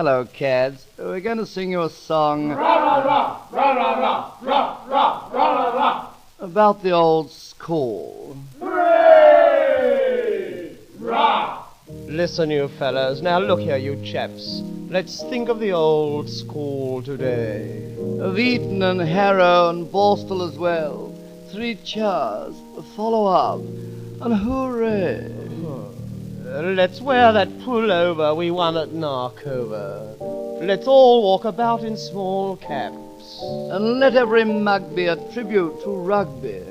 Hello, kids. We're going to sing you a song about the old school. Hooray! Rah! Listen, you fellows. Now look here, you chaps. Let's think of the old school today. Of Eton and Harrow and Borstal as well. 3 cheers, follow up, and hooray. Let's wear that pullover we won at Narkover. Let's all walk about in small caps. And let every mug be a tribute to rugby.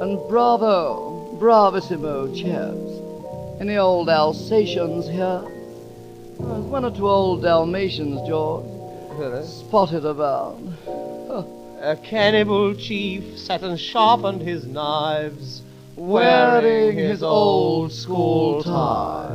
And bravo, bravissimo, chaps. Any old Alsatians here? There's 1 or 2 old Dalmatians, George, spotted about. A cannibal chief sat and sharpened his knives, wearing his old school tie.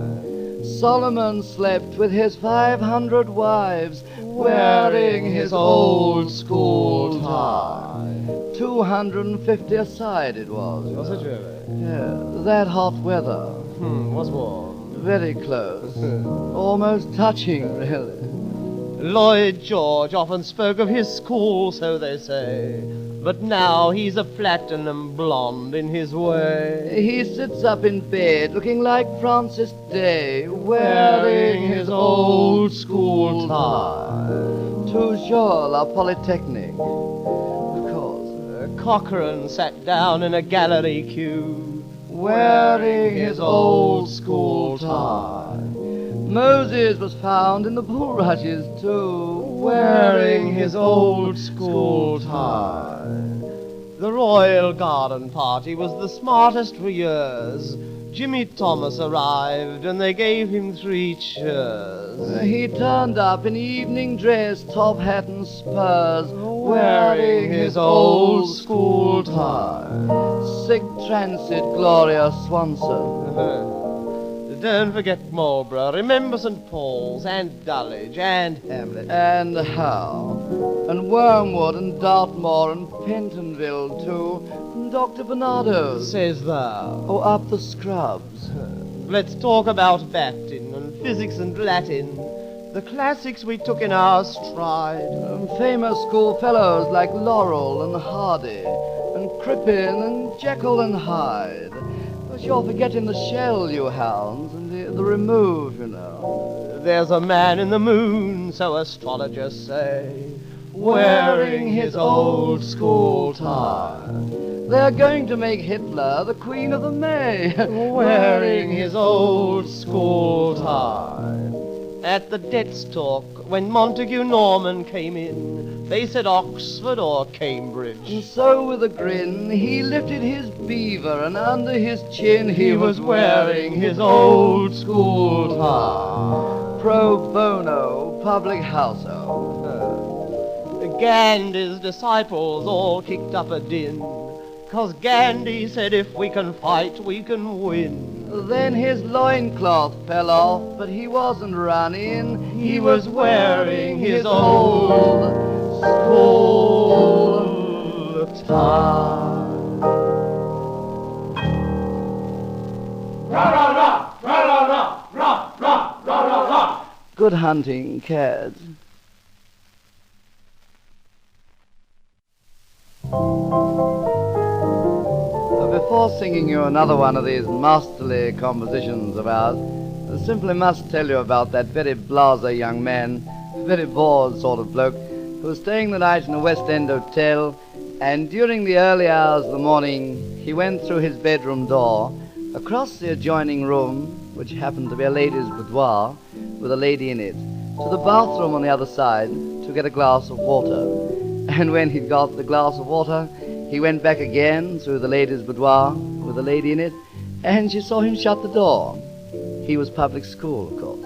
Solomon slept with his 500 wives, wearing his old school tie. 250 a side it was. Was it really? Yeah, that hot weather. Was warm. Very close. Almost touching, really. Lloyd George often spoke of his school, so they say, but now he's a platinum blonde in his way. He sits up in bed looking like Francis Day, wearing his old school tie. Toujours la Polytechnique, of course. Cochrane sat down in a gallery queue, wearing his old school tie. Moses was found in the bulrushes too, wearing his old school tie. The Royal Garden Party was the smartest for years. Jimmy Thomas arrived and they gave him 3 cheers. He turned up in evening dress, top hat and spurs, wearing his old school tie. Sic transit Gloria Swanson. Don't forget Marlborough. Remember St. Paul's and Dulwich and Hamlet. And Howe. And Wormwood and Dartmoor and Pentonville too. And Dr. Bernardo's. Says thou. Oh, up the scrubs. Let's talk about Baptin and physics and Latin. The classics we took in our stride. Famous school fellows like Laurel and Hardy and Crippen and Jekyll and Hyde. But you're forgetting the shell, you hounds, and the remove, you know. There's a man in the moon, so astrologers say, wearing his old school tie. They're going to make Hitler the Queen of the May, wearing his old school tie. At the debts talk, when Montague Norman came in, they said Oxford or Cambridge. And so with a grin, he lifted his beaver, and under his chin he was wearing his old school tie. Pro bono, public house-o. Gandhi's disciples all kicked up a din, 'cause Gandhi said if we can fight, we can win. Then his loincloth fell off, but he wasn't running. He was wearing his old school tie. Rah, rah, rah, rah, rah, rah, rah, rah, rah, rah, rah. Good hunting, cads. Before singing you another one of these masterly compositions of ours, I simply must tell you about that very blasé young man, very bored sort of bloke, who was staying the night in a West End hotel, and during the early hours of the morning, he went through his bedroom door, across the adjoining room, which happened to be a lady's boudoir, with a lady in it, to the bathroom on the other side, to get a glass of water. And when he'd got the glass of water, he went back again through the lady's boudoir with a lady in it, and she saw him shut the door. He was public school, of course.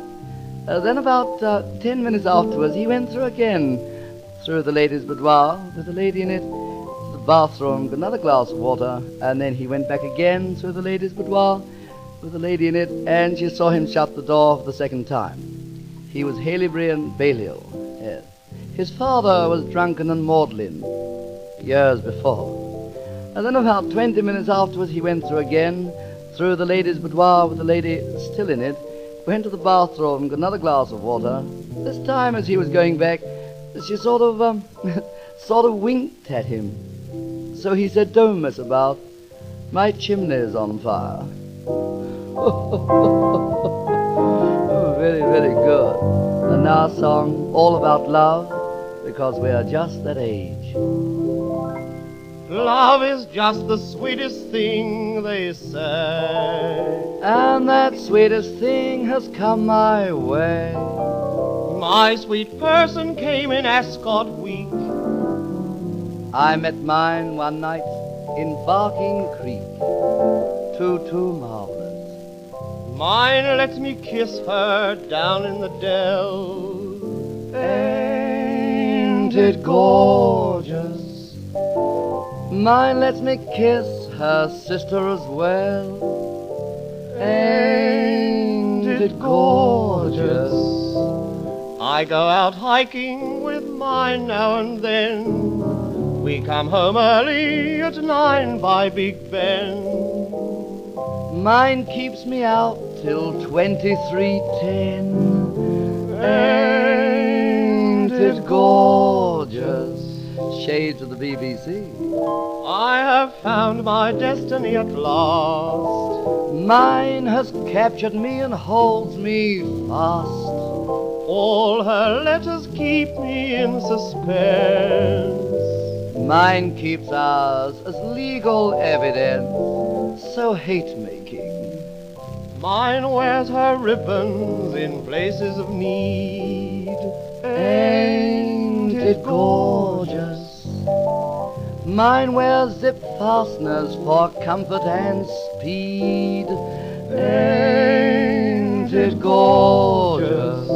Then about 10 minutes afterwards, he went through again through the lady's boudoir with a lady in it, to the bathroom, got another glass of water, and then he went back again through the lady's boudoir with a lady in it, and she saw him shut the door for the 2nd time. He was Haileybury and Balliol, yes. His father was drunken and maudlin, years before. And then about 20 minutes afterwards, he went through again, through the lady's boudoir with the lady still in it, went to the bathroom, got another glass of water, This time as he was going back, she sort of winked at him. So he said, "Don't mess about. My chimney's on fire." Oh, very, very good. And now a song all about love, because we are just that age. Love is just the sweetest thing, they say. And that sweetest thing has come my way. My sweet person came in Ascot week. I met mine one night in Barking Creek. Too marvelous. Mine lets me kiss her down in the dell. Ain't it gorgeous? Mine lets me kiss her sister as well. Ain't it gorgeous? I go out hiking with mine now and then. We come home early at 9 by Big Ben. Mine keeps me out till 23:10. Ain't it gorgeous? Shades of the BBC. I have found my destiny at last. Mine has captured me and holds me fast. All her letters keep me in suspense. Mine keeps ours as legal evidence, so hate-making. Mine wears her ribbons in places of need. Ain't it gorgeous? Mine wears zip fasteners for comfort and speed. Ain't it gorgeous?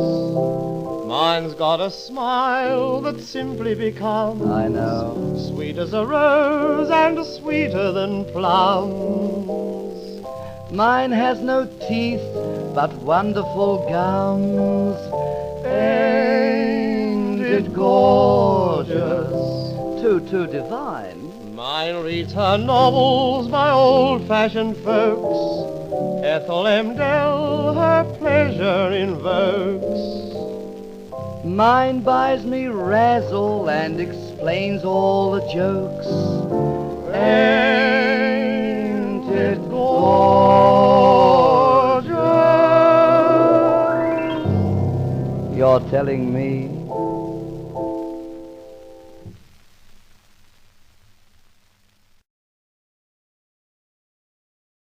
Mine's got a smile that simply becomes, I know, sweet as a rose and sweeter than plums. Mine has no teeth but wonderful gums. Ain't it gorgeous? Too divine. Mine reads her novels by old-fashioned folks. Ethel Emdell her pleasure invokes. Mine buys me razzle and explains all the jokes. Ain't it gorgeous? You're telling me